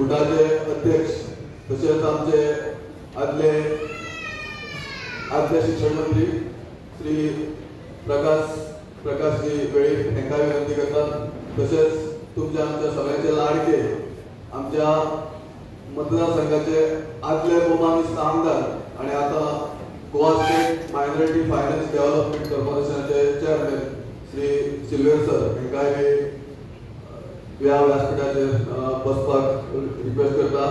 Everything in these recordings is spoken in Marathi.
उठाचे अध्यक्ष तसेच आमचे आदले शिक्षण मंत्री श्री प्रकाशजी वेळी हेंका विनंती करतात. तसेच तुमच्या आमच्या सगळ्यांचे लाडके आमच्या मतदारसंघाचे आदले भौमानिस्त आमदार आणि आता Goa state minority finance development कॉर्पोरेशनचे चेअरमॅन श्री सिल्वेर सर हेंकाय ह्या व्यासपीठाचेर बसपाक रिक्वेस्ट करता.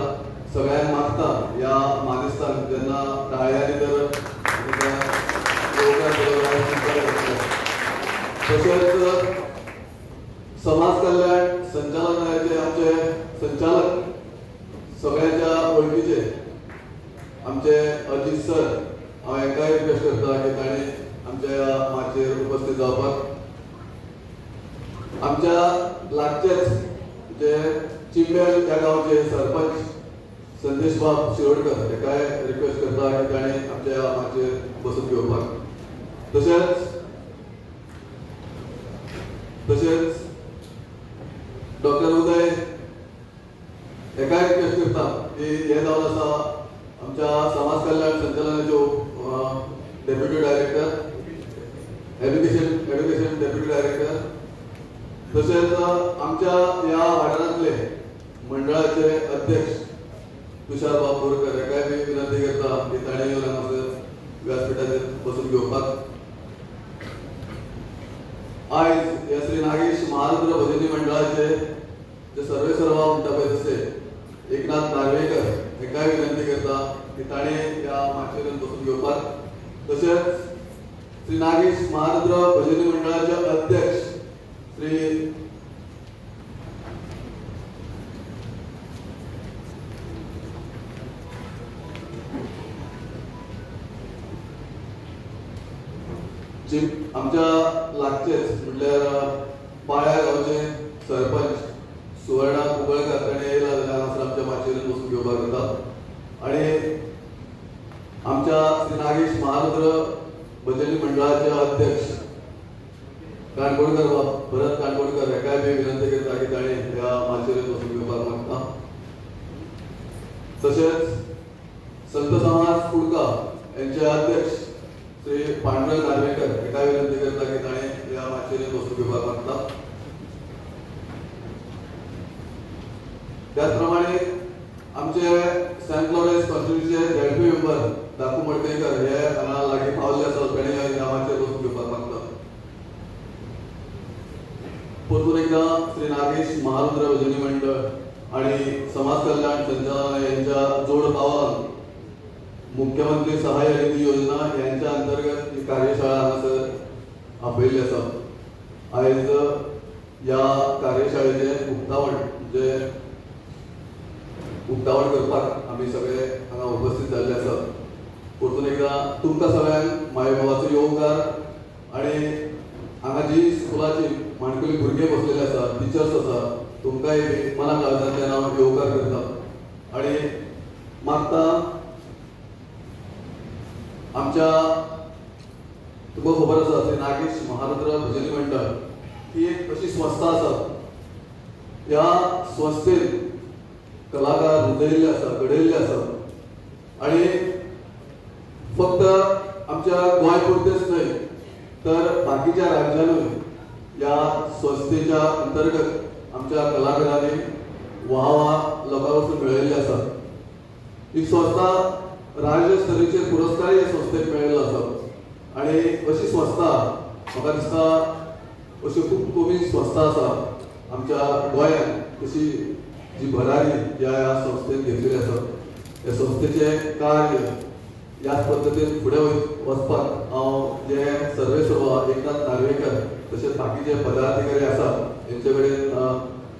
सगळ्यांक मागता ह्या मानेस्तान जेन्ना ताळयांनी तर तसेच समाज कल्याण संचालनालयाचे आमचे संचालक सगळ्यांच्या वळखीचे आमचे अजित सर हांव हेंकाय रिक्वेस्ट करता की तांणी आमच्या माचयेर उपस्थित जावपाक. आमच्या लागचेच जे चिंबेल ह्या गांवचे सरपंच संदेश बाब शिरोडकर हेकाय रिक्वेस्ट करता की तांणी आमच्या माचयेर बसून घेवपाक. तसेच डॉक्टर उदय हेकाय रिक्वेस्ट करता की हे जावन आसा आमच्या समाज कल्याण संचालनाचे deputy director education deputy director. तसेच आमच्या ह्या वाठारांतले मंडळाचे अध्यक्ष तुषार बाब बोरकर हेकाय मी विनंती करता की ताणें येवन हांगासर व्यासपीठाचेर बसून घेवपाक. आयज ह्या श्री नागेश महारुद्र भजनी मंडळाचे जे सर्वेसर्वा म्हणटा पळय तसे एकनाथ नार्वेकर हेकाय विनंती करता की ताणें ह्या माचयेर बसून घेवपाक. तसेच श्री नागेश महारुद्र भजनी मंडळाचे अध्यक्ष श्री आमच्या लागचेच म्हटल्यार पाळ्या गांवचे सरपंच सुवर्णा कुबळकर ताणें येयला जाल्यार हांगासर आमच्या माचयेर बसून घेवपाक जाता. आणि आमच्या श्री नागेश महारुद्र भजनी मंडळाचे अध्यक्ष काणकोणकर भरत काणकोणकर हेकाय बी विनंती करता की ताणें ह्या माचयेर बसून घेवपाक मागता. तसेच संत समाज कुडका यांचे अध्यक्ष श्री पांडुरंग नार्वेकर हेकाय विनंती करता की ताणें ह्या माचयेर बसून घेवपाक मागता. त्याचप्रमाणे आमचे Saint Lawrence कॉन्स्टिट्युएन्सीचे ZP member दाकू Madkaikar हे हांगा लागीं पावल्ले आसात ताणें ह्या माचयेर बसून घेवपाक मागता. परतून एकदा श्री नागेश महारुद्र भजनी मंडळ आणि समाज कल्याण संचालनालय यांच्या जोड पावलान मुख्यमंत्री सहाय्य निधी योजना यांच्या अंतर्गत ही कार्यशाळा हांगासर आपयल्ली आसा. आयज ह्या कार्यशाळेचे उक्तावण करपाक आमी सगळे हांगा उपस्थित जाल्ले आसात. परतून एकदा तुमकां सगळ्यांक मायबाबाचो येवकार आणि हांगा जी स्कुलाची माणकुली भुरगे बसलेले आसा टिचर्स आसा तुमकांय मना काळजांतल्यान हांव येवकार करता आणि मागता आमच्या तुमकां खबर आसा श्री नागेश महारुद्र भजनी मंडळ ही एक अशी संस्था आसा ह्या संस्थेन कलाकार रुजयल्ले आसा घडयल्ले आसा आणि फक्त आमच्या गोंय पुरतेच न्हय तर बाकीच्या राज्यांतूय ह्या संस्थेच्या अंतर्गत आमच्या कलाकारांनी वाह लोकां वचून मेळयल्ली आसा. ही संस्था राज्यस्तरीचे पुरस्कारय ह्या संस्थेक मेळिल्लो आसा आणि अशी संस्था म्हाका दिसता अशी खूब कमी संस्था आसा आमच्या गोंयांत कशी जी भरारी ह्या संस्थेन घेतलेली आसा. ह्या संस्थेचे कार्य ह्याच पद्दतीन फुडें वचपाक हांव जे सर्वेसर्वा एकनाथ नार्वेकर तशेंच बाकीचे पदाधिकारी आसा हेंचे कडेन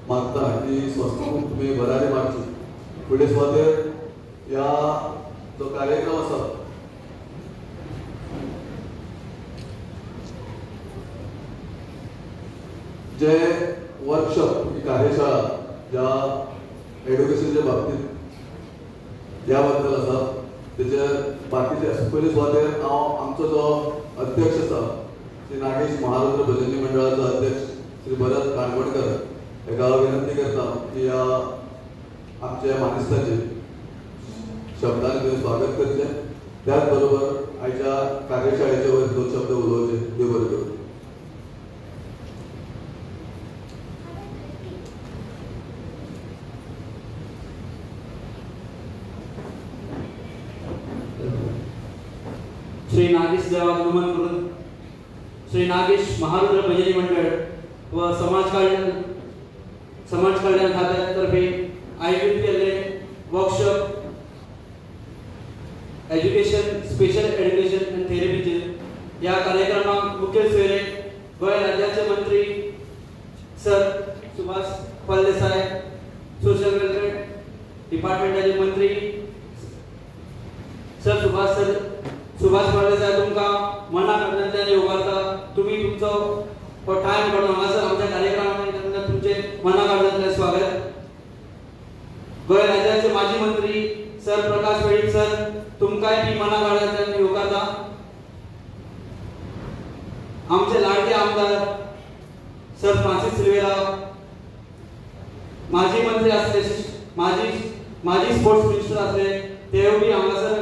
मागता की संस्था खूब तुमी भरारी मारची. फुडें सुवातेर ह्या जो कार्यक्रम आसा जे वर्कशॉप ही कार्यशाळा ज्या एड्युकेशनच्या बाबतीत ह्या बद्दल आसा तेचे बाकीचे पयले सुवातेर हांव आमचो जो अध्यक्ष आसा श्री नागेश महारुद्र भजनी मंडळाचो अध्यक्ष श्री भरत काणकोणकर हेका विनंती करता की ह्या आमच्या मानेस्तांचे शब्दांनी तुवें स्वागत करचें. त्याच बरोबर आयच्या कार्यशाळेचे वयर 2 शब्द उलोवचे. देव बरें करूं. श्री नागेश देवाक नमन करून श्री नागेश महारुद्र भजनी मंडळ व समाज कल्याण खात्यातर्फे आयोजित केलेले workshop education special education and थेरपीचे या कार्यक्रमाक मुखेल सोयरे गोंय राज्याचे मंत्री sir Subhash Phaldesai, social welfare डिपार्टमेंटाचे मंत्री सर सुभाष फळदेसाय तुमकां मनांतल्यान येवकारता. तुम्ही तुमचो टायम काडून हांगासर आमच्या कार्यक्रमाक तुमचे मनांतल्यान स्वागत. गोंय राज्याचे माजी मंत्री सर प्रकाश वेळीप सर तुमकांय बी मनांतल्यान येवकारता. आमचे लाडके आमदार सर फ्रांसिस सिल्वेरा, माजी मंत्री असले, माजी स्पोर्ट्स मिनिस्टर असले, तेवूय बी हांगासर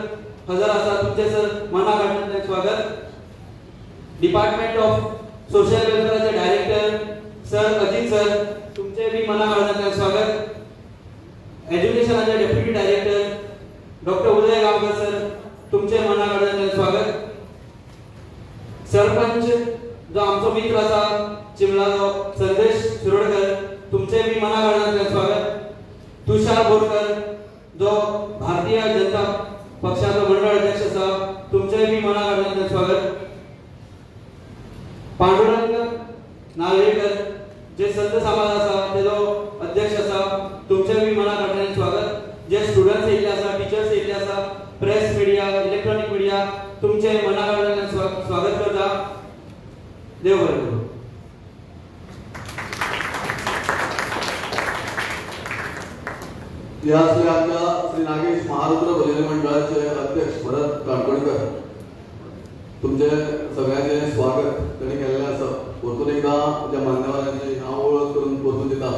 हजर आसा. तुमचे सर मनांतल्यान स्वागत. डिपार्टमेंट ऑफ सोशल वेलफेअरचे डायरेक्टर सर अजित सर तुमचे बी मनांतल्यान स्वागत. एज्युकेशनाचे deputy director doctor Uday Gaonkar sir तुमचे मनांतल्यान स्वागत. सरपंच जो आमचो मित्र आसा चिमलाचो संदेश शिरोडकर तुमचे बी मनांतल्यान स्वागत. तुषार बोरकर जो भारतीय जनता पक्षाचो मंडळ अध्यक्ष आसा तुमचे बी मनांतल्यान स्वागत. पांडुरंग नार्वेकर जे संत समाज आसा तेजो अध्यक्ष आसा तुमचे बी मनांतल्यान स्वागत. जे स्टुडंट्स येयल्ले आसा, टिचर्स येयल्ले आसा, प्रेस मिडिया, इलेक्ट्रॉनिक मिडिया तुमचे मनांतल्यान स्वागत करता. देव बरें करूं. या असले आमच्या श्री नागेश महारुद्र भजनी मंडळाचे अध्यक्ष भरत काणकोणकर तुमचे सगळ्यांचे स्वागत त्यांनी केलेले आसा. परतून एकदा त्या मान्यवरांची हांव ओळख करून परतून दिता.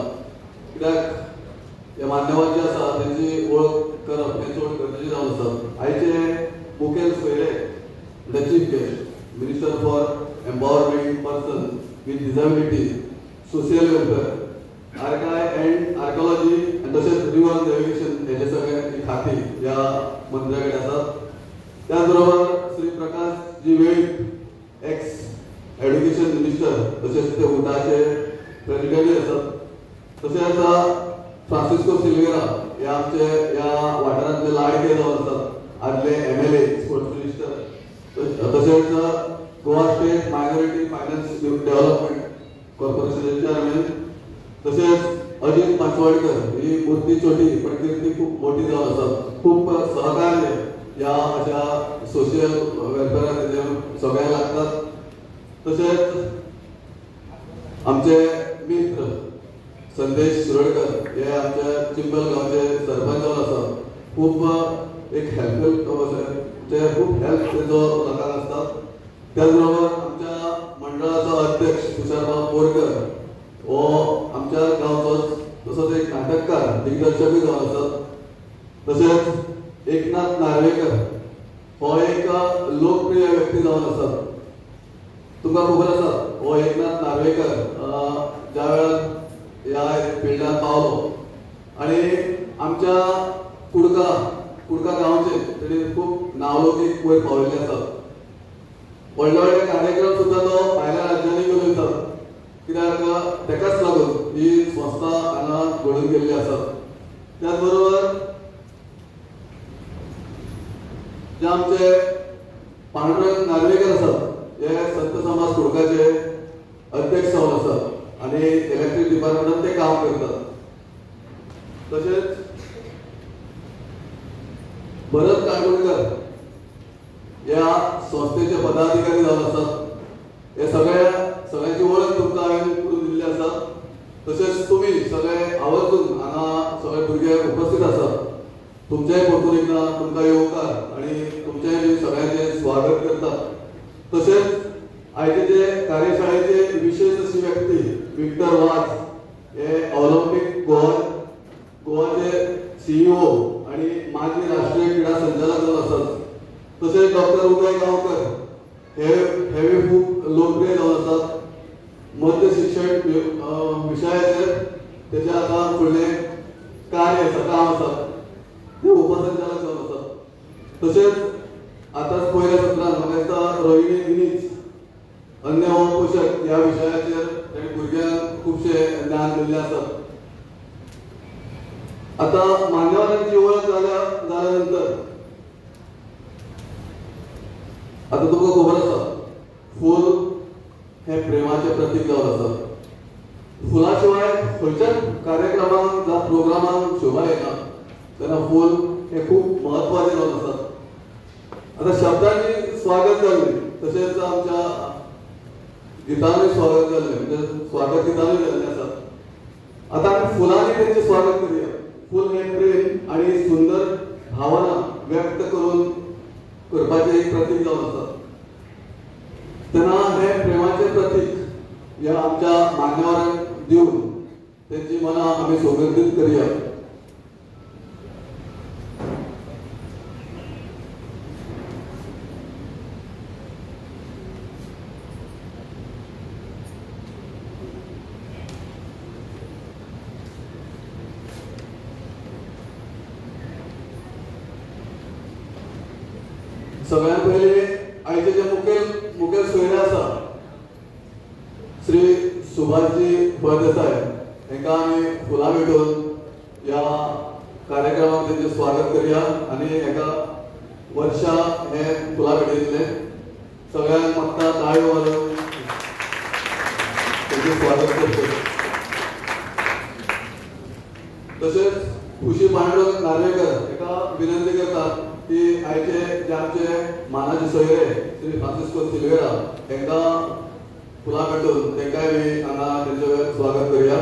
कित्याक ह्या मान्यवर जे आसा त्यांची ओळख करप त्यांची ओळख गरजेची जावन आसा. आयचे मुखेल सोयरे the chief guest minister for empowerment person with disability, social welfare, archives and archaeology आणि तसेच रिव्हर नेव्हिगेशन याचे सगळे खाती या मंत्र्याकडे असतात. त्याचबरोबर Shri Prakash ji Velip x education minister तसेच ते उदाचे प्रेसिडेंट असतात. तसेच फ्रांसिस्को सिल्वेरा हे आमचे या वाठारांतले लाडके जावन आसात. आदले MLA स्पोर्ट्स मिनिस्टर तसेच Goa state minority finance development कॉर्पोरेशनचे चेअरमॅन तसेच अजित पाचवडकर ही मूर्ती छोटी पण कीर्ती खूप मोठी जावन आसात. खूप सहकार्य या अशा सोशल वेलफेअराक सगळ्यांक लागतात. तसेच आमचे मित्र संदेश शिरोडकर हे आमच्या चिंबल गावचे सरपंच जावन आसात. खूप एक हेल्पफुल ते खूप हेल्प तेजो लोकांक आसतात. त्याचबरोबर आमच्या मंडळाचो अध्यक्ष तुषारबाब बोरकर हो आमच्या गांवचोच तसोच एक नाटककार दिग्दर्शकूय जावन आसात. तसेच एकनाथ नार्वेकर हो एक लोकप्रिय व्यक्ती जावन आसात. तुमकां खबर आसा हो एकनाथ नार्वेकर ज्या वेळार ह्या फिल्डांत पावलो आणि आमच्या कुडका गांवचे तेणी खूप नावलौकीक वयर पावयल्ले आसात. व्हडले व्हडले कार्यक्रम सुद्धा तो भायल्या राज्यांनी चलयता. कित्याक तेकाच लागून ही संस्था हांगा घडून गेल्ली आसा. त्याचबरोबर जे आमचे पांडुरंग नार्वेकर आसात हे संत समाज कुडकाचे अध्यक्ष जावन आसात आणि इलेक्ट्रीक डिपार्टमेंटात ते काम करतात. तसेच भरत काणकोणकर या संस्थेचे पदाधिकारी जावन आसात. हे सगळ्यांची ओळख तुमकां हांवें करून दिल्ली आसा. तसेच तुम्ही सगळे आवर्जून हांगा सगळे भुरगे उपस्थित आसात. तुमचेय परतून एकदा तुमकां येवकार आणि तुमचेय सगळ्यांचे स्वागत करता. तसेच आयचे जे कार्यशाळेचे विशेष अशी व्यक्ती विक्टर वाझ हे ऑलिंपिक गोवन गोवाचे CEO आणि माजी राष्ट्रीय क्रीडा संचालक जावन आसात। तसेच डॉक्टर उदय गांवकर हे खूप लोकप्रिय जावन आसात। मध्य शिक्षण विषयाचेर तेचे आता फुडले कार्य आसा काम आसा ते उपसंचालक जावन आसात। तसेच आताच पयल्या सत्रांत म्हाका दिसता रोहिणी विनीच अन्न व पोषक ह्या विशयाचेर ताणें भुरग्यांक खुबशे ज्ञान दिल्लें आसा। आता मान्यवरांची ओळख जाल्या नंतर आता तुमकां खबर आसा फूल हे प्रेमाचे प्रतीक जावन आसा। फुला शिवाय खंयच्याच कार्यक्रमांक जावं प्रोग्रामांक शोभा येना तेन्ना फूल हे खूप महत्वाचे जावन आसात। आता शब्दांनी स्वागत जाल्लें तशेंच आमच्या गितांनी स्वागत जाल्लें म्हणजे स्वागत गितांनी जाल्लें आसा। आता आमी फुलांनी तेंचें स्वागत करूया। फूल हे प्रेम आणि सुंदर भावना व्यक्त करपाचें एक प्रतीक जावन आसा। तेन्ना हे प्रेमाचे प्रतीक ह्या आमच्या मान्यवरांक दिवन तेंची मनां आमी सुगंधीत करूया। सगळ्यात पहिले आयचे जे मुखेल सोयरे आसा श्री सुभाषजी फळदेसाय हांकां आमी फुलां भेटोवन ह्या कार्यक्रमाक तेंचें स्वागत करूया आनी हाका वर्षा हे फुलां भेटयतले। सगळ्यांक मागता ताळयो वाजोवन तेंचें स्वागत करतले। तशेंच खुशी पांडुरंग नार्वेकर हाका विनंती करता की आयचे जे आमचे मानाचे सोयरे श्री फ्रांसिस्को सिल्वेरा हांकां फुलां भेटोवन तांकांय बी हांगा तेंचें स्वागत करूया।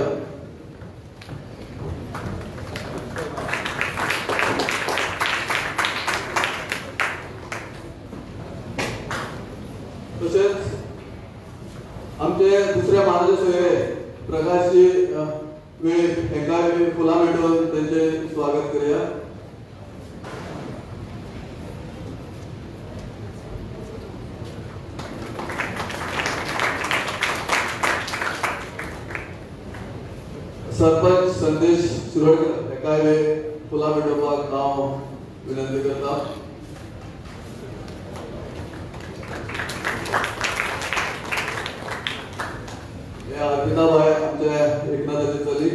तशेंच आमचे दुसरे मानाचे सोयरे प्रकाशजी वेळ हांकांय बी फुलां भेटोवन तेंचें स्वागत करूया। सरपंच संदेश शिरोडकर हांकांय फुलां भेटोवपाक हांव विनंती करता। हे अर्पिताबाई आमचे एकनाथाची चली।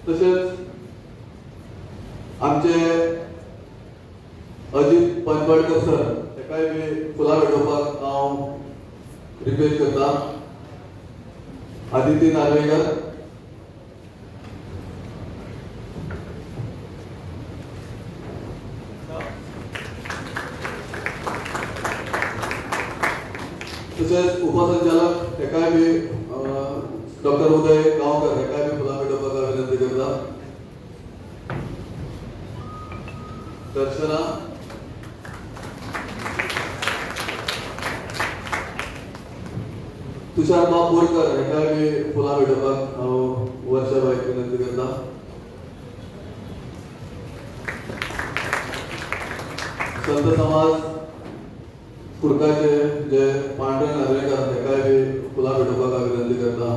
तशेंच आमचे अजित पंचवाडकर सर हांकांय बी फुलां भेटोवपाक हांव रिक्वेस्ट करता। आदिती नार्वेकर तसेच उपसंचालक हांकांय बी डॉक्टर उदय गांवकर हांकांय बी फुलां भेटोवपाक विनंती करता। दर्शना तुषार बोरकर हांकांय बी फुलां भेटोवपाक हांव वर्षाबाईक विनंती करता। संत समाज कुडकाचे जे पांडुरंग नार्वेकर हांकांय बी फुलां भेटोवपाक विनंती करता।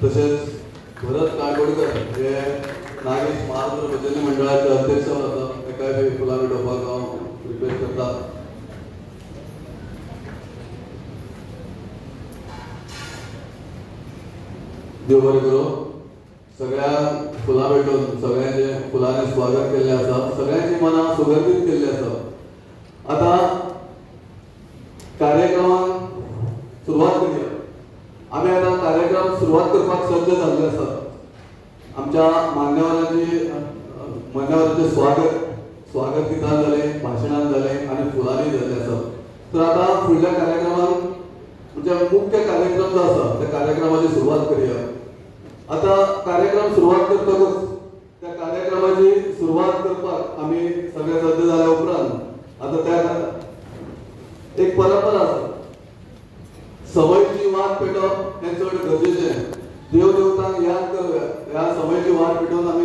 तसेच भरत काळगोडकर हे नागेश महाराष्ट्र भजनी मंडळाचे अध्यक्ष आसा हांकांय बी फुलां भेटोवपाक हांव रिक्वेस्ट करता। देव बरें करूं। सगळ्यांक फुलां भेटोवन सगळ्यांचे फुलांनी स्वागत केल्लें आसा। सगळ्यांची मनां सुगंधीत केल्लीं आसा। आता कार्यक्रमाक सुरवात करूया। आमी आता कार्यक्रम सुरवात करपाक सज्ज जाल्ले आसात। आमच्या मान्यवरांचे स्वागत गितान जालें, भाशणान जालें आनी फुलांनी जाल्लें आसा। तर आता फुडल्या कार्यक्रमाक म्हणजे मुख्य कार्यक्रम जो आसा त्या कार्यक्रमाची सुरवात करूया। आता कार्यक्रम सुरवात करतकच त्या कार्यक्रमाची सुरवात करपाक आमी सगळे सज्ज जाल्या उपरांत म्हणून आम्ही